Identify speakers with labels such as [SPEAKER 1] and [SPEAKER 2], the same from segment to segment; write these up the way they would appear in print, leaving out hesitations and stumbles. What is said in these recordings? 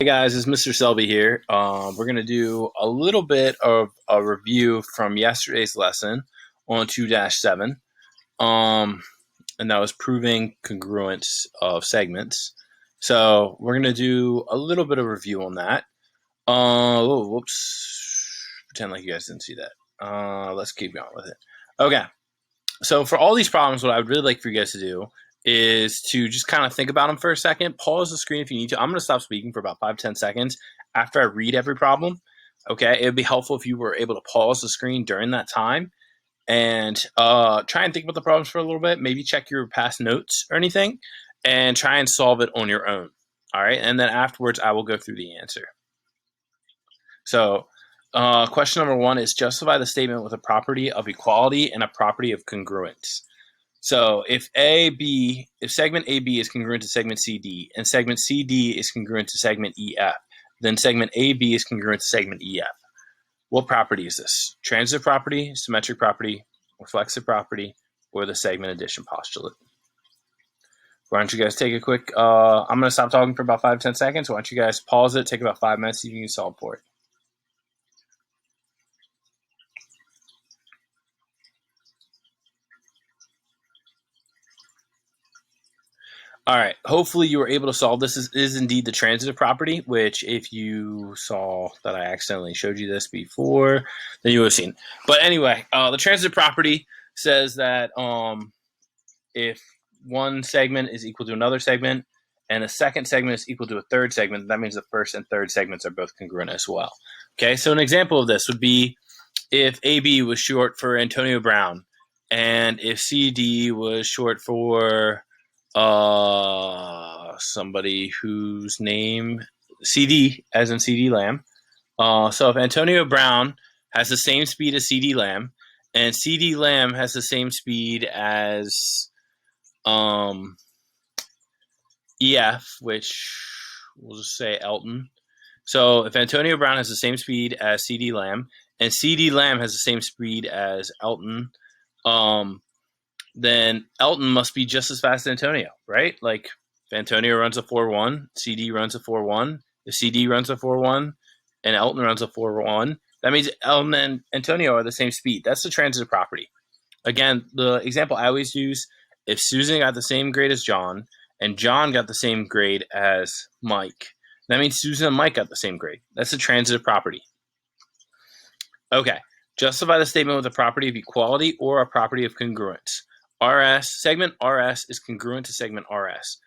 [SPEAKER 1] Hey guys, it's Mr. Selby here. We're going to do a little bit of a review from yesterday's lesson on 2-7, and that was proving congruence of segments. So we're going to do a little bit of review on that. Whoops. Pretend like you guys didn't see that. Let's keep going with it. Okay. So for all these problems, what I would really like for you guys to do is to just kind of think about them for a second. Pause the screen if you need to. I'm going to stop speaking for about 5-10 seconds after I read every problem. Okay, it would be helpful if you were able to pause the screen during that time and try and think about the problems for a little bit. Maybe check your past notes or anything and try and solve it on your own. All right, and then afterwards I will go through the answer. So question number 1 is justify the statement with a property of equality and a property of congruence. So if segment AB is congruent to segment CD and segment CD is congruent to segment EF, then segment AB is congruent to segment EF. What property is this? Transitive property, symmetric property, reflexive property, or the segment addition postulate? Why don't you guys take a quick, I'm going to stop talking for about 5-10 seconds. Why don't you guys pause it, take about 5 minutes, see if you can solve for it. All right, hopefully you were able to solve this. This is indeed the transitive property, which if you saw that I accidentally showed you this before, then you would have seen. But anyway, the transitive property says that if one segment is equal to another segment and a second segment is equal to a third segment, that means the first and third segments are both congruent as well. Okay, so an example of this would be if AB was short for Antonio Brown and if CD was short for somebody whose name CD, as in CD Lamb. So if Antonio Brown has the same speed as CD Lamb, and CD Lamb has the same speed as EF, which we'll just say Elton. So if Antonio Brown has the same speed as CD Lamb, and CD Lamb has the same speed as Elton, then Elton must be just as fast as Antonio, right? Like if Antonio runs a 4.1, CD runs a 4.1. If CD runs a 4.1 and Elton runs a 4.1, that means Elton and Antonio are the same speed. That's the transitive property. Again, the example I always use, if Susan got the same grade as John and John got the same grade as Mike, that means Susan and Mike got the same grade. That's the transitive property. Okay, justify the statement with a property of equality or a property of congruence. Segment RS is congruent to segment RS.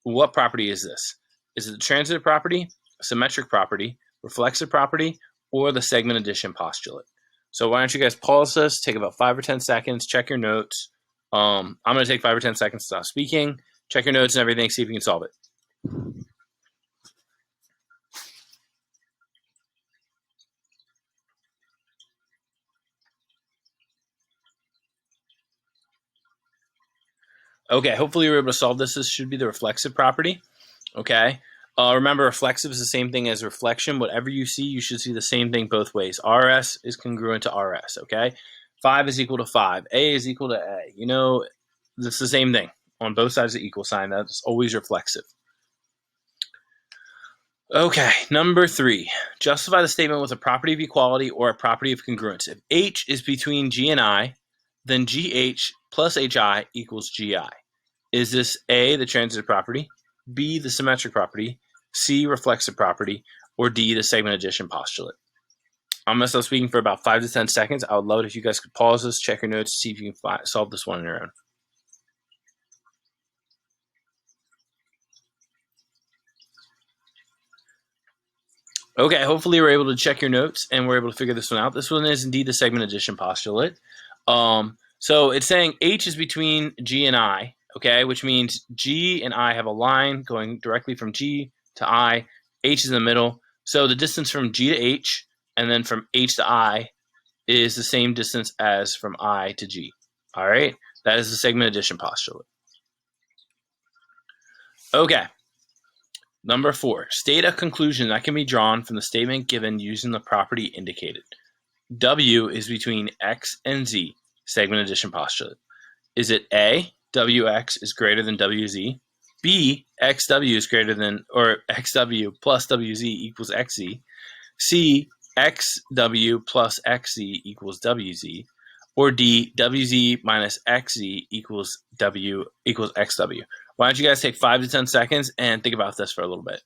[SPEAKER 1] What property is this? Is it the transitive property, symmetric property, reflexive property, or the segment addition postulate? So why don't you guys pause this, take about 5 or 10 seconds, check your notes. I'm going to take 5 or 10 seconds to stop speaking, check your notes and everything, see if you can solve it. Okay, hopefully you were able to solve this. This should be the reflexive property. Okay. Remember, reflexive is the same thing as reflection. Whatever you see, you should see the same thing both ways. RS is congruent to RS, okay? 5 is equal to 5. A is equal to A. You know, it's the same thing on both sides of the equal sign. That's always reflexive. Okay, number 3. Justify the statement with a property of equality or a property of congruence. If H is between G and I, then GH plus HI equals GI. Is this A, the transitive property, B, the symmetric property, C, reflexive property, or D, the segment addition postulate? I'm going to stop speaking for about 5 to 10 seconds. I would love it if you guys could pause this, check your notes, see if you can solve this one on your own. Okay, hopefully we're able to check your notes and we're able to figure this one out. This one is indeed the segment addition postulate. So it's saying H is between G and I, okay, which means G and I have a line going directly from G to I. H is in the middle. So the distance from G to H and then from H to I is the same distance as from I to G. All right, that is the segment addition postulate. Okay. Number 4, state a conclusion that can be drawn from the statement given using the property indicated. W is between X and Z, segment addition postulate. Is it A, WX is greater than WZ, B, XW is greater than, or XW plus WZ equals XZ. C, XW plus XZ equals WZ. Or D, WZ minus XZ equals XW. Why don't you guys take 5 to 10 seconds and think about this for a little bit.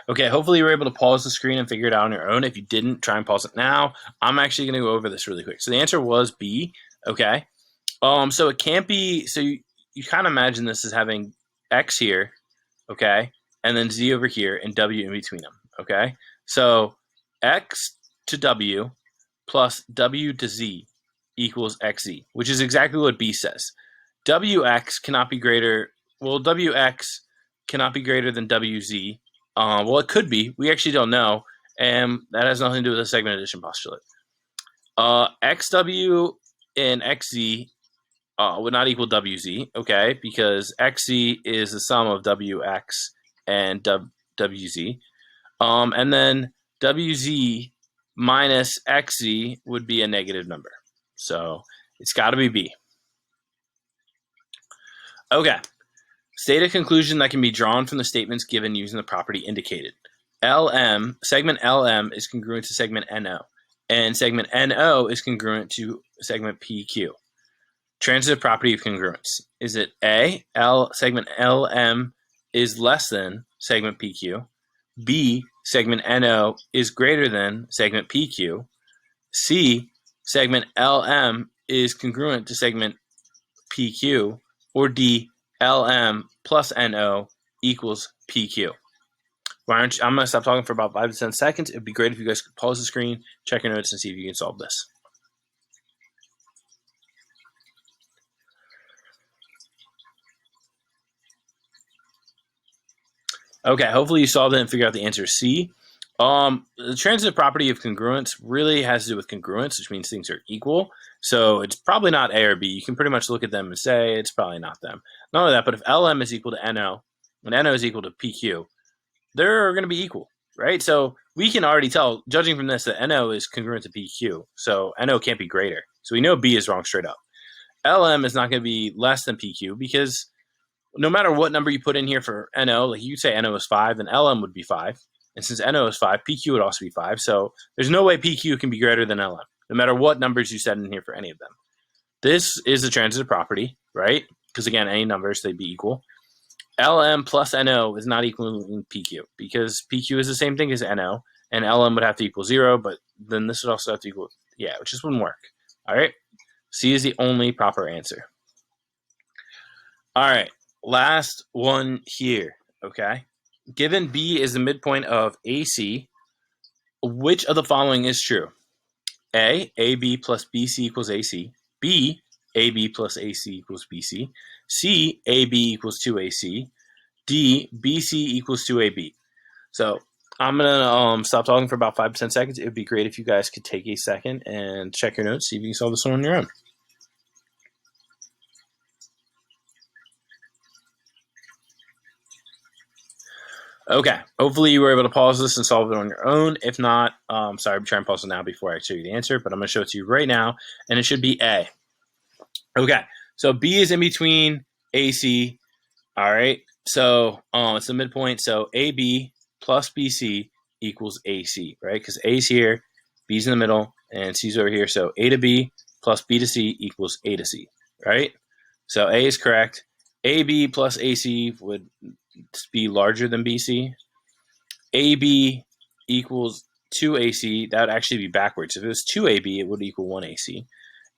[SPEAKER 1] Okay, hopefully you were able to pause the screen and figure it out on your own. If you didn't, try and pause it now. I'm actually going to go over this really quick. So the answer was B, okay? So it can't be, so you kind of imagine this as having X here, okay? And then Z over here and W in between them, okay? So X to W plus W to Z equals XZ, which is exactly what B says. WX cannot be greater, well, WX cannot be greater than WZ. Well, it could be. We actually don't know, and that has nothing to do with the segment addition postulate. XW and XZ would not equal WZ, okay, because XZ is the sum of WX and WZ. And then WZ minus XZ would be a negative number. So it's got to be B. Okay. State a conclusion that can be drawn from the statements given using the property indicated. Segment LM is congruent to segment NO, and segment NO is congruent to segment PQ. Transitive property of congruence. Is it A, segment LM is less than segment PQ? B, segment NO is greater than segment PQ? C, segment LM is congruent to segment PQ? Or D, LM plus NO equals PQ? I'm going to stop talking for about 5 to 10 seconds. It'd be great if you guys could pause the screen, check your notes, and see if you can solve this. Okay, hopefully you solved it and figured out the answer C. The transitive property of congruence really has to do with congruence, which means things are equal. So it's probably not A or B. You can pretty much look at them and say it's probably not them. Not only that, but if LM is equal to NO and NO is equal to PQ, they're going to be equal, right? So we can already tell, judging from this, that NO is congruent to PQ. So NO can't be greater. So we know B is wrong straight up. LM is not going to be less than PQ because no matter what number you put in here for NO, like you say NO is 5, then LM would be 5. And since NO is 5, PQ would also be 5. So there's no way PQ can be greater than LM, no matter what numbers you set in here for any of them. This is a transitive property, right? Because again, any numbers, they'd be equal. LM plus NO is not equaling PQ because PQ is the same thing as NO, and LM would have to equal 0, but then this would also have to equal, yeah, which just wouldn't work. All right? C is the only proper answer. All right. Last one here, okay? Given B is the midpoint of AC, which of the following is true? A, AB plus BC equals AC. B, AB plus AC equals BC. C, AB equals 2AC. D, BC equals 2AB. So I'm going to stop talking for about 5 to 10 seconds. It would be great if you guys could take a second and check your notes, see if you can solve this one on your own. Okay, hopefully you were able to pause this and solve it on your own. If not, sorry, I'm trying to pause it now before I show you the answer, but I'm going to show it to you right now, and it should be A. Okay, so B is in between AC. All right, so it's the midpoint, so AB plus BC equals AC, right? Because A's here, B's in the middle, and C's over here, so A to B plus B to C equals A to C, right? So A is correct. AB plus AC would be larger than BC. AB equals 2AC. That would actually be backwards. If it was 2AB, it would equal 1AC.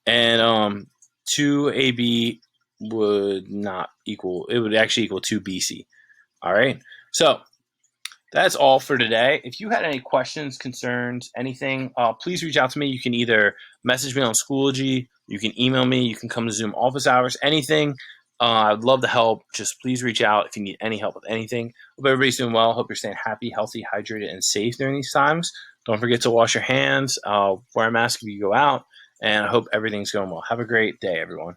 [SPEAKER 1] And 2AB would not equal, it would actually equal 2BC. All right. So that's all for today. If you had any questions, concerns, anything, please reach out to me. You can either message me on Schoology, you can email me, you can come to Zoom office hours, anything. I'd love to help. Just please reach out if you need any help with anything. Hope everybody's doing well. Hope you're staying happy, healthy, hydrated, and safe during these times. Don't forget to wash your hands, wear a mask if you go out, and I hope everything's going well. Have a great day, everyone.